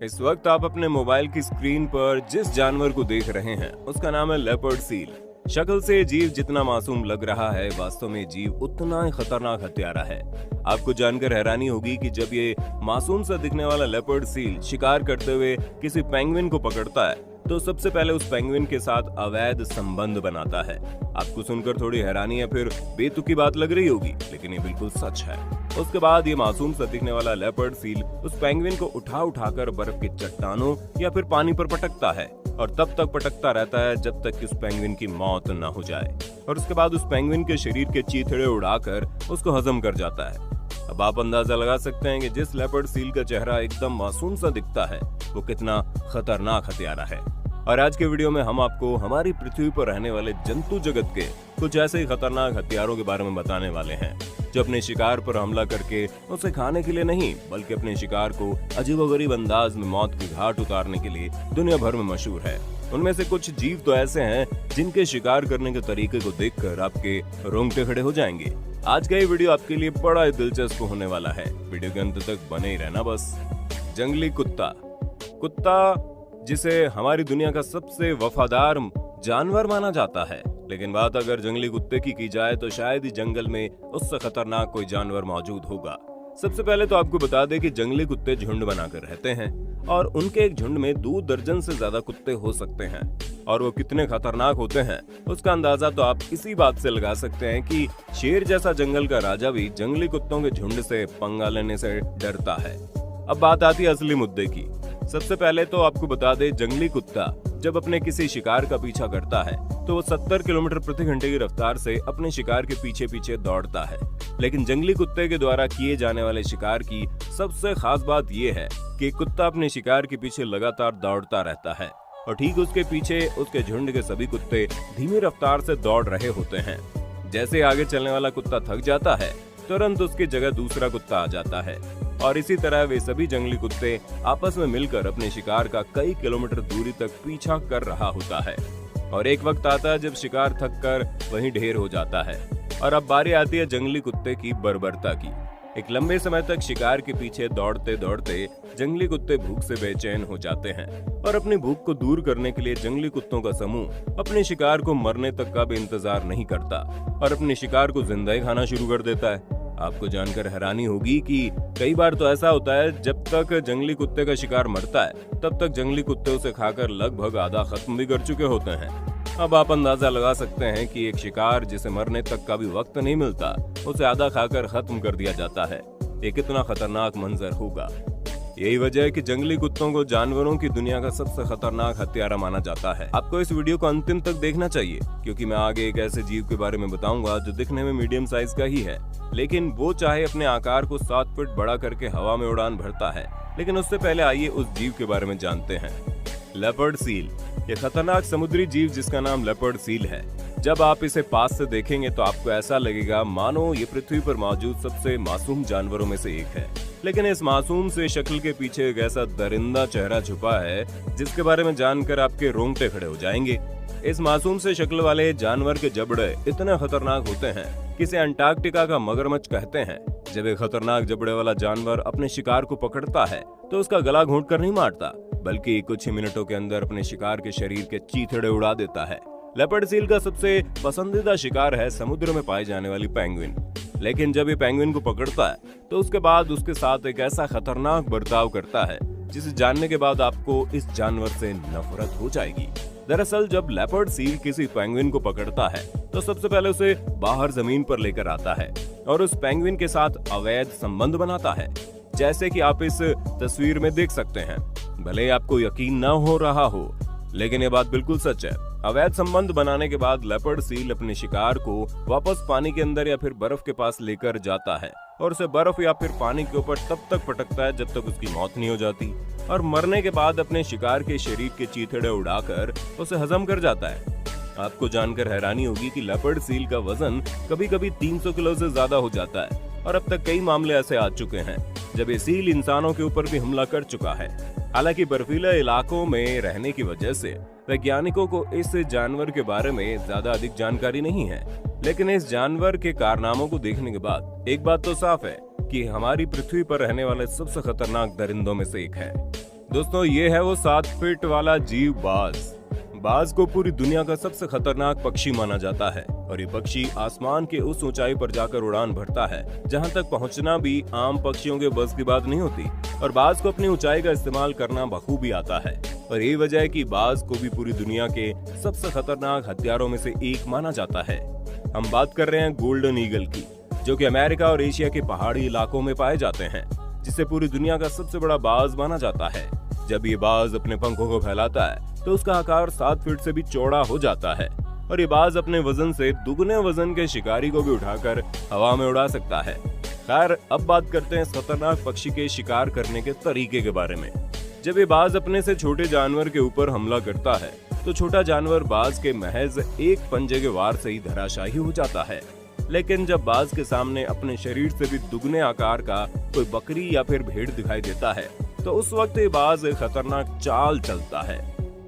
इस वक्त आप अपने मोबाइल की स्क्रीन पर जिस जानवर को देख रहे हैं उसका नाम है लेपर्ड सील। शक्ल से जीव जितना मासूम लग रहा है, वास्तव में जीव उतना ही खतरनाक हत्यारा है। आपको जानकर हैरानी होगी कि जब ये मासूम सा दिखने वाला लेपर्ड सील शिकार करते हुए किसी पेंगुइन को पकड़ता है तो सबसे पहले उस पेंगुइन के साथ अवैध संबंध बनाता है। आपको सुनकर थोड़ी हैरानी या फिर बेतुकी बात लग रही होगी, लेकिन ये बिल्कुल सच है। उसके बाद ये मासूम सा दिखने वाला लेपर्ड सील उस पेंगुइन को उठाकर बर्फ की चट्टानों या फिर पानी पर पटकता है और तब तक पटकता रहता है जब तक कि उस पेंगुइन की मौत न हो जाए, और उसके बाद उस पेंगुइन के शरीर के चीथड़े उड़ाकर उसको हजम कर जाता है। अब आप अंदाजा लगा सकते हैं कि जिस लेपर्ड सील का चेहरा एकदम मासूम सा दिखता है वो कितना खतरनाक हत्यारा है। और आज के वीडियो में हम आपको हमारी पृथ्वी पर रहने वाले जंतु जगत के कुछ ऐसे ही खतरनाक हथियारों के बारे में बताने वाले हैं जो अपने शिकार पर हमला करके उसे खाने के लिए नहीं बल्कि अपने शिकार को अजीबोगरीब अंदाज में मौत की घाट उतारने के लिए दुनिया भर में मशहूर है। उनमें से कुछ जीव तो ऐसे हैं जिनके शिकार करने के तरीके को देखकर आपके रोंगटे खड़े हो जाएंगे। आज का ये वीडियो आपके लिए बड़ा दिलचस्प होने वाला है, वीडियो के अंत तक बने ही रहना बस। जंगली कुत्ता। कुत्ता जिसे हमारी दुनिया का सबसे वफादार जानवर माना जाता है, लेकिन बात अगर जंगली कुत्ते की जाए तो शायद ही जंगल में उससे खतरनाक कोई जानवर मौजूद होगा। सबसे पहले तो आपको बता दें कि जंगली कुत्ते झुंड बनाकर रहते हैं और उनके एक झुंड में 2 दर्जन से ज्यादा कुत्ते हो सकते हैं, और वो कितने खतरनाक होते हैं उसका अंदाजा तो आप इसी बात से लगा सकते हैं कि शेर जैसा जंगल का राजा भी जंगली कुत्तों के झुंड से पंगा लेने से डरता है। अब बात आती है असली मुद्दे की। सबसे पहले तो आपको बता दें, जंगली कुत्ता जब अपने किसी शिकार का पीछा करता है तो वो 70 किलोमीटर प्रति घंटे की रफ्तार से अपने शिकार के पीछे पीछे दौड़ता है। लेकिन जंगली कुत्ते के द्वारा किए जाने वाले शिकार की सबसे खास बात यह है कि कुत्ता अपने शिकार के पीछे लगातार दौड़ता रहता है और ठीक उसके पीछे उसके झुंड के सभी कुत्ते धीमी रफ्तार से दौड़ रहे होते हैं। जैसे आगे चलने वाला कुत्ता थक जाता है तुरंत उसकी जगह दूसरा कुत्ता आ जाता है, और इसी तरह वे सभी जंगली कुत्ते आपस में मिलकर अपने शिकार का कई किलोमीटर दूरी तक पीछा कर रहा होता है। और एक वक्त आता है जब शिकार थक कर वहीं ढेर हो जाता है, और अब बारी आती है जंगली कुत्ते की बर्बरता की। एक लंबे समय तक शिकार के पीछे दौड़ते दौड़ते जंगली कुत्ते भूख से बेचैन हो जाते हैं, और अपनी भूख को दूर करने के लिए जंगली कुत्तों का समूह अपने शिकार को मरने तक का भी इंतजार नहीं करता और अपने शिकार को जिंदा ही खाना शुरू कर देता है। आपको जानकर हैरानी होगी कि कई बार तो ऐसा होता है जब तक जंगली कुत्ते का शिकार मरता है तब तक जंगली कुत्ते उसे खाकर लगभग आधा खत्म भी कर चुके होते हैं। अब आप अंदाजा लगा सकते हैं कि एक शिकार जिसे मरने तक का भी वक्त नहीं मिलता उसे आधा खाकर खत्म कर दिया जाता है। ये कितना खतरनाक मंजर होगा। यही वजह है कि जंगली कुत्तों को जानवरों की दुनिया का सबसे खतरनाक हत्यारा माना जाता है। आपको इस वीडियो को अंतिम तक देखना चाहिए क्योंकि मैं आगे एक ऐसे जीव के बारे में बताऊंगा जो दिखने में मीडियम साइज का ही है, लेकिन वो चाहे अपने आकार को 7 फीट बड़ा करके हवा में उड़ान भरता है। लेकिन उससे पहले आइए उस जीव के बारे में जानते हैं। Leopard seal. ये खतरनाक समुद्री जीव जिसका नाम लेपर्ड सील है, जब आप इसे पास से देखेंगे तो आपको ऐसा लगेगा मानो ये पृथ्वी पर मौजूद सबसे मासूम जानवरों में से एक है। लेकिन इस मासूम से शक्ल के पीछे एक ऐसा दरिंदा चेहरा छुपा है जिसके बारे में जानकर आपके रोंगटे खड़े हो जाएंगे। इस मासूम से शक्ल वाले जानवर के जबड़े इतने खतरनाक होते हैं कि इसे अंटार्कटिका का मगरमच्छ कहते हैं। जब एक खतरनाक जबड़े वाला जानवर अपने शिकार को पकड़ता है तो उसका गला घोंट कर नहीं मारता, बल्कि कुछ ही मिनटों के अंदर अपने शिकार के शरीर के चीथड़े उड़ा देता है। लेपर्ड सील का सबसे पसंदीदा शिकार है समुद्र में पाई जाने वाली पेंगुइन। लेकिन जब ये पेंगुइन को पकड़ता है तो उसके बाद उसके साथ एक ऐसा खतरनाक बर्ताव करता है जिसे जानने के बाद आपको इस जानवर से नफरत हो जाएगी। दरअसल जब लेपर्ड सील किसी पेंगुइन को पकड़ता है तो सबसे पहले उसे बाहर जमीन पर लेकर आता है और उस पेंगुइन के साथ अवैध संबंध बनाता है, जैसे कि आप इस तस्वीर में देख सकते हैं। भले आपको यकीन न हो रहा हो, लेकिन ये बात बिल्कुल सच है। अवैध संबंध बनाने के बाद लेपर्ड सील अपने शिकार को वापस पानी के अंदर या फिर बर्फ के पास लेकर जाता है और उसे बर्फ या फिर पानी के ऊपर तब तक पटकता है जब तक उसकी मौत नहीं हो जाती, और मरने के बाद अपने शिकार के शरीर के चीथड़े उड़ाकर उसे हजम कर जाता है। आपको जानकर हैरानी होगी कि लेपर्ड सील का वजन कभी कभी 300 किलो से ज्यादा हो जाता है, और अब तक कई मामले ऐसे आ चुके हैं जब ये सील इंसानों के ऊपर भी हमला कर चुका है। हालांकि बर्फीले इलाकों में रहने की वजह से वैज्ञानिकों को इस जानवर के बारे में ज्यादा अधिक जानकारी नहीं है, लेकिन इस जानवर के कारनामों को देखने के बाद एक बात तो साफ है कि हमारी पृथ्वी पर रहने वाले सबसे खतरनाक दरिंदों में से एक है। दोस्तों ये है वो 7 फीट वाला जीव बाज। बाज को पूरी दुनिया का सबसे खतरनाक पक्षी माना जाता है और ये पक्षी आसमान के उस ऊंचाई पर जाकर उड़ान भरता है जहां तक पहुंचना भी आम पक्षियों के बस की बात नहीं होती। और बाज को अपनी ऊंचाई का इस्तेमाल करना बखूबी आता है और यही वजह है कि बाज को भी पूरी दुनिया के सबसे खतरनाक हथियारों में से एक माना जाता है। हम बात कर रहे हैं गोल्डन ईगल की, जो कि अमेरिका और एशिया के पहाड़ी इलाकों में पाए जाते हैं, जिसे पूरी दुनिया का सबसे बड़ा बाज माना जाता है। जब ये बाज अपने पंखों को फैलाता है तो उसका आकार 7 फीट से भी चौड़ा हो जाता है और ये बाज अपने वजन से दुगने वजन के शिकारी को भी उठाकर हवा में उड़ा सकता है। खैर, अब बात करते हैं इस खतरनाक पक्षी के शिकार करने के तरीके के बारे में। जब ये बाज अपने से छोटे जानवर के ऊपर हमला करता है तो छोटा जानवर बाज के महज एक पंजे के वार से ही धराशायी हो जाता है। लेकिन जब बाज के सामने अपने शरीर से भी दुगने आकार का कोई बकरी या फिर भेड़ दिखाई देता है तो उस वक्त ये बाज एक खतरनाक चाल चलता है।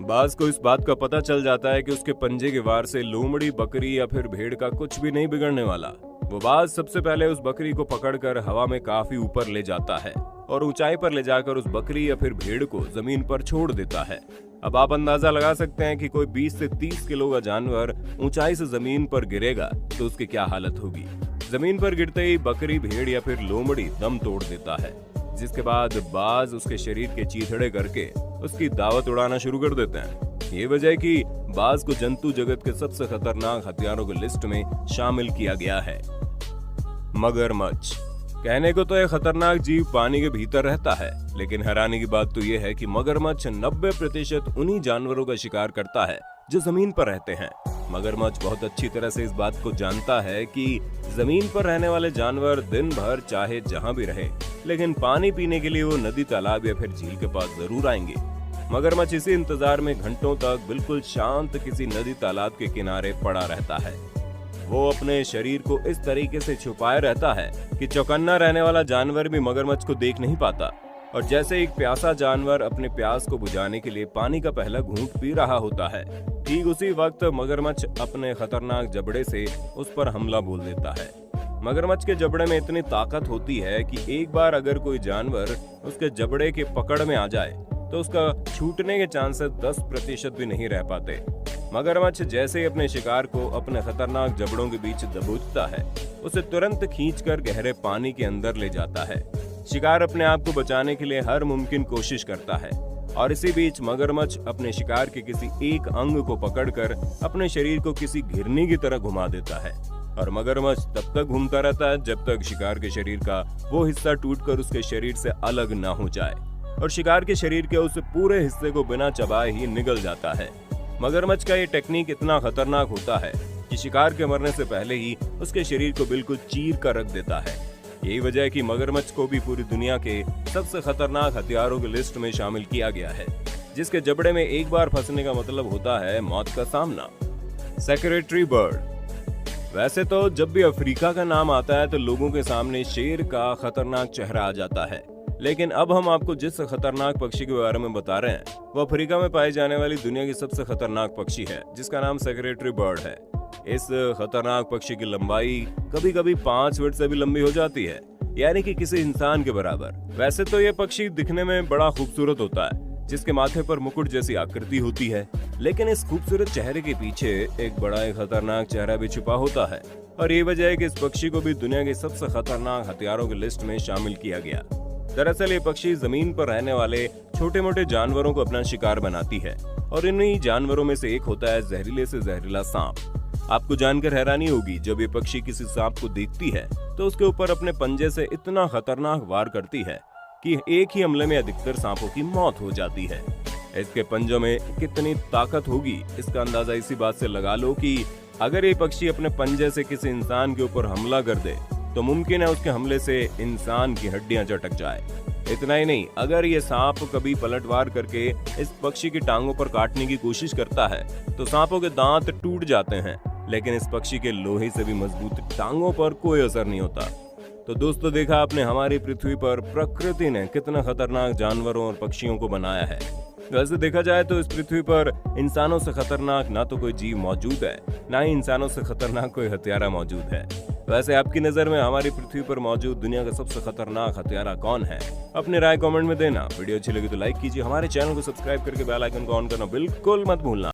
बाज को इस बात का पता चल जाता है कि उसके पंजे के वार से लोमड़ी, बकरी या फिर भेड़ का कुछ भी नहीं बिगड़ने वाला। वो बाज सबसे पहले उस बकरी को पकड़कर हवा में काफी ऊपर ले जाता है और ऊंचाई पर ले जाकर उस बकरी या फिर भेड़ को जमीन पर छोड़ देता है। अब आप अंदाजा लगा सकते हैं कि कोई 20 से 30 किलो का जानवर ऊंचाई से जमीन पर गिरेगा तो उसकी क्या हालत होगी। जमीन पर गिरते ही बकरी, भेड़ या फिर लोमड़ी दम तोड़ देता है, जिसके बाद बाज उसके शरीर के चीथड़े करके उसकी दावत उड़ाना शुरू कर देते हैं। ये वजह है कि बाज को जंतु जगत के सबसे खतरनाक हथियारों की लिस्ट में शामिल किया गया है। मगरमच्छ। कहने को तो यह खतरनाक जीव पानी के भीतर रहता है, लेकिन हैरानी की बात तो यह है कि मगरमच्छ 90% उन्हीं जानवरों का शिकार करता है जो जमीन पर रहते हैं। मगरमच्छ बहुत अच्छी तरह से इस बात को जानता है कि जमीन पर रहने वाले जानवर दिन भर चाहे जहां भी रहे, लेकिन पानी पीने के लिए वो नदी, तालाब या फिर झील के पास जरूर आएंगे। मगरमच्छ इसी इंतजार में घंटों तक बिल्कुल शांत किसी नदी, तालाब के किनारे पड़ा रहता है। वो अपने शरीर को इस तरीके से छुपाए रहता है कि चौकन्ना रहने वाला जानवर भी मगरमच्छ को देख नहीं पाता। और जैसे एक प्यासा जानवर अपने प्यास को बुझाने के लिए पानी का पहला घूंट पी रहा होता है, ठीक उसी वक्त मगरमच्छ अपने खतरनाक जबड़े से उस पर हमला बोल देता है। मगरमच्छ के जबड़े में इतनी ताकत होती है कि एक बार अगर कोई जानवर उसके जबड़े के पकड़ में आ जाए तो उसका छूटने के चांसेस 10% भी नहीं रह पाते। मगरमच्छ जैसे ही अपने शिकार को अपने खतरनाक जबड़ों के बीच दबोचता है, उसे तुरंत खींचकर गहरे पानी के अंदर ले जाता है। शिकार अपने आप को बचाने के लिए हर मुमकिन कोशिश करता है और इसी बीच मगरमच्छ अपने शिकार के किसी एक अंग को पकड़कर अपने शरीर को किसी घिरनी की तरह घुमा देता है और मगरमच्छ तब तक घूमता रहता है जब तक शिकार के शरीर का वो हिस्सा टूटकर उसके शरीर से अलग ना हो जाए और शिकार के शरीर के उस पूरे हिस्से को बिना चबाए ही निगल जाता है। मगरमच्छ का ये टेक्निक इतना खतरनाक होता है कि शिकार के मरने से पहले ही उसके शरीर को बिल्कुल चीर कर रख देता है। यही वजह है कि मगरमच्छ को भी पूरी दुनिया के सबसे खतरनाक हथियारों की लिस्ट में शामिल किया गया है, जिसके जबड़े में एक बार फंसने का मतलब होता है मौत का सामना। Secretary bird. वैसे तो जब भी अफ्रीका का नाम आता है तो लोगों के सामने शेर का खतरनाक चेहरा आ जाता है, लेकिन अब हम आपको जिस खतरनाक पक्षी के बारे में बता रहे हैं वो अफ्रीका में पाई जाने वाली दुनिया की सबसे खतरनाक पक्षी है, जिसका नाम सेक्रेटरी बर्ड है। इस खतरनाक पक्षी की लंबाई कभी कभी 5 फीट से भी लंबी हो जाती है, यानी कि किसी इंसान के बराबर। वैसे तो ये पक्षी दिखने में बड़ा खूबसूरत होता है, जिसके माथे पर मुकुट जैसी आकृति होती है, लेकिन इस खूबसूरत चेहरे के पीछे एक बड़ा ही खतरनाक चेहरा भी छुपा होता है और ये वजह है कि इस पक्षी को भी दुनिया के सबसे खतरनाक हथियारों की लिस्ट में शामिल किया गया। दरअसल ये पक्षी जमीन पर रहने वाले छोटे मोटे जानवरों को अपना शिकार बनाती है और इन्हीं जानवरों में से एक होता है जहरीले से जहरीला सांप। आपको जानकर हैरानी होगी जब ये पक्षी किसी सांप को देखती है तो उसके ऊपर अपने पंजे से इतना खतरनाक वार करती है कि एक ही हमले में अधिकतर सांपों की मौत हो जाती है। इसके पंजों में कितनी ताकत होगी इसका अंदाजा इसी बात से लगा लो कि अगर ये पक्षी अपने पंजे से किसी इंसान के ऊपर हमला कर दे तो मुमकिन है उसके हमले से इंसान की हड्डियां चटक जाए। इतना ही नहीं, अगर ये सांप कभी पलटवार करके इस पक्षी की टांगों पर काटने की कोशिश करता है तो सांपों के दांत टूट जाते हैं, लेकिन इस पक्षी के लोहे से भी मजबूत टांगों पर कोई असर नहीं होता। तो दोस्तों, देखा आपने हमारी पृथ्वी पर प्रकृति ने कितना खतरनाक जानवरों और पक्षियों को बनाया है। वैसे देखा जाए तो इस पृथ्वी पर इंसानों से खतरनाक ना तो कोई जीव मौजूद है, ना ही इंसानों से खतरनाक कोई हत्यारा मौजूद है। वैसे आपकी नजर में हमारी पृथ्वी पर मौजूद दुनिया का सबसे खतरनाक हत्यारा कौन है? अपनी राय कमेंट में देना। वीडियो अच्छी लगी तो लाइक कीजिए, हमारे चैनल को सब्सक्राइब करके बेल आइकन को ऑन करना बिल्कुल मत भूलना।